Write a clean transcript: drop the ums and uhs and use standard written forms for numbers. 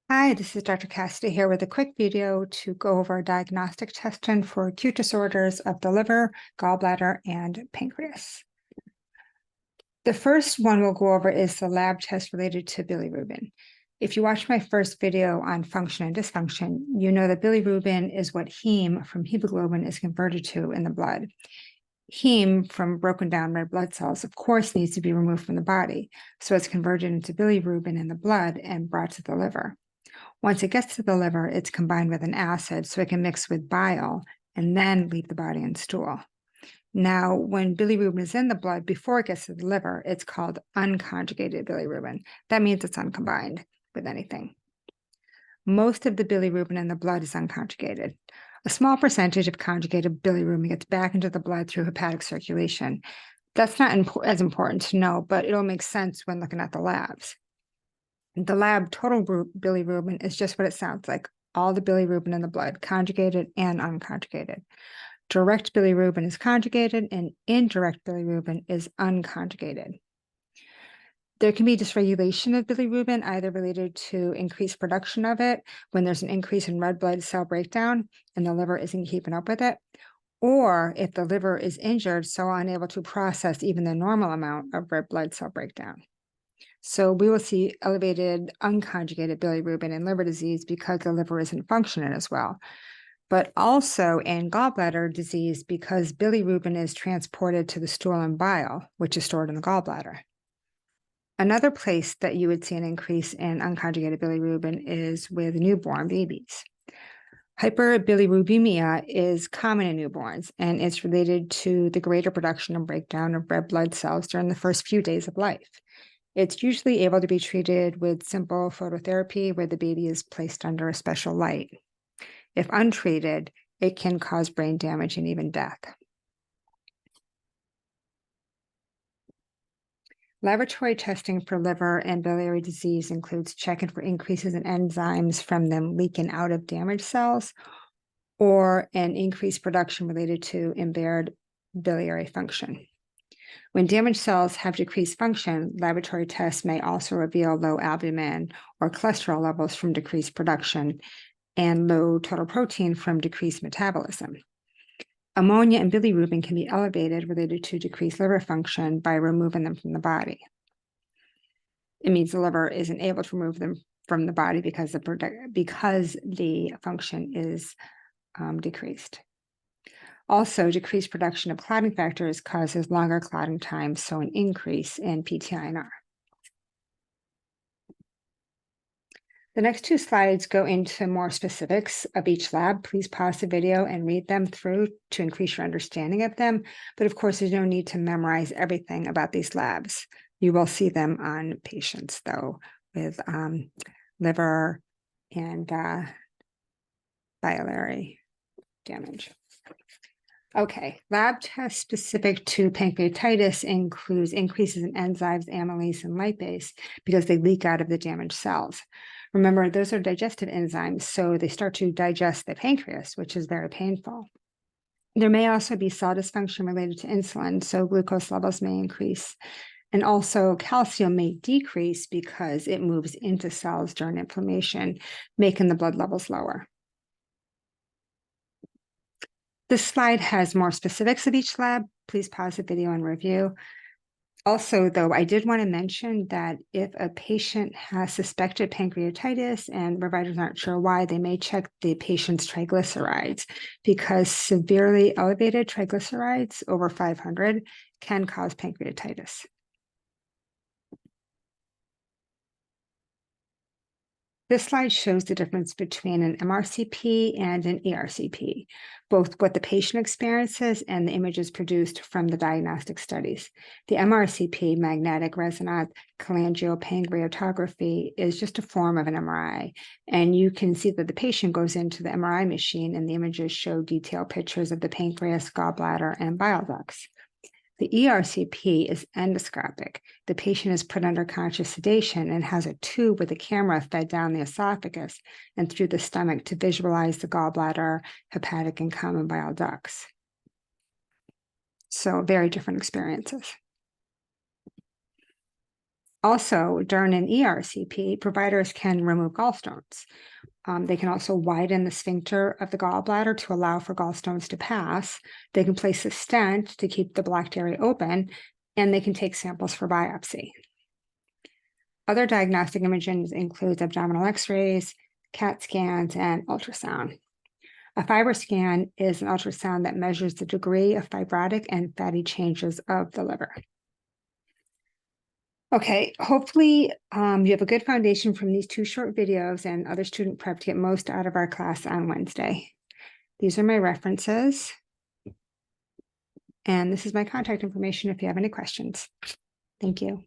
Hi, this is Dr. Cassidy here with a quick video to go over diagnostic testing for acute disorders of the liver, gallbladder, and pancreas. The first one we'll go over is the lab test related to bilirubin. If you watched my first video on function and dysfunction, you know that bilirubin is what heme from hemoglobin is converted to in the blood. Heme from broken down red blood cells, of course, needs to be removed from the body, so it's converted into bilirubin in the blood and brought to the liver. Once it gets to the liver, it's combined with an acid so it can mix with bile and then leave the body in stool. Now, when bilirubin is in the blood before it gets to the liver, it's called unconjugated bilirubin. That means it's uncombined with anything. Most of the bilirubin in the blood is unconjugated. A small percentage of conjugated bilirubin gets back into the blood through hepatic circulation. That's not as important to know, but it'll make sense when looking at the labs. The lab total bilirubin is just what it sounds like, all the bilirubin in the blood, conjugated and unconjugated. Direct bilirubin is conjugated and indirect bilirubin is unconjugated. There can be dysregulation of bilirubin, either related to increased production of it when there's an increase in red blood cell breakdown and the liver isn't keeping up with it, or if the liver is injured, so unable to process even the normal amount of red blood cell breakdown. So we will see elevated unconjugated bilirubin in liver disease because the liver isn't functioning as well, but also in gallbladder disease because bilirubin is transported to the stool and bile, which is stored in the gallbladder. Another place that you would see an increase in unconjugated bilirubin is with newborn babies. Hyperbilirubemia is common in newborns, and it's related to the greater production and breakdown of red blood cells during the first few days of life. It's usually able to be treated with simple phototherapy where the baby is placed under a special light. If untreated, it can cause brain damage and even death. Laboratory testing for liver and biliary disease includes checking for increases in enzymes from them leaking out of damaged cells or an increased production related to impaired biliary function. When damaged cells have decreased function, laboratory tests may also reveal low albumin or cholesterol levels from decreased production and low total protein from decreased metabolism. Ammonia and bilirubin can be elevated related to decreased liver function by removing them from the body. It means the liver isn't able to remove them from the body because the function is decreased. Also, decreased production of clotting factors causes longer clotting times, so an increase in PTINR. The next two slides go into more specifics of each lab. Please pause the video and read them through to increase your understanding of them. But of course, there's no need to memorize everything about these labs. You will see them on patients, though, with liver and biliary damage. Okay, lab tests specific to pancreatitis includes increases in enzymes, amylase, and lipase because they leak out of the damaged cells. Remember, those are digestive enzymes, so they start to digest the pancreas, which is very painful. There may also be cell dysfunction related to insulin, so glucose levels may increase. And also calcium may decrease because it moves into cells during inflammation, making the blood levels lower. This slide has more specifics of each lab. Please pause the video and review. Also, though, I did want to mention that if a patient has suspected pancreatitis and providers aren't sure why, they may check the patient's triglycerides because severely elevated triglycerides over 500 can cause pancreatitis. This slide shows the difference between an MRCP and an ERCP, both what the patient experiences and the images produced from the diagnostic studies. The MRCP, magnetic resonance cholangiopancreatography, is just a form of an MRI, and you can see that the patient goes into the MRI machine and the images show detailed pictures of the pancreas, gallbladder, and bile ducts. The ERCP is endoscopic. The patient is put under conscious sedation and has a tube with a camera fed down the esophagus and through the stomach to visualize the gallbladder, hepatic, and common bile ducts. So very different experiences. Also, during an ERCP, providers can remove gallstones. They can also widen the sphincter of the gallbladder to allow for gallstones to pass. They can place a stent to keep the blocked area open, and they can take samples for biopsy. Other diagnostic imaging includes abdominal x-rays, CAT scans, and ultrasound. A FibroScan is an ultrasound that measures the degree of fibrotic and fatty changes of the liver. Okay, hopefully you have a good foundation from these 2 short videos and other student prep to get most out of our class on Wednesday. These are my references. And this is my contact information if you have any questions. Thank you.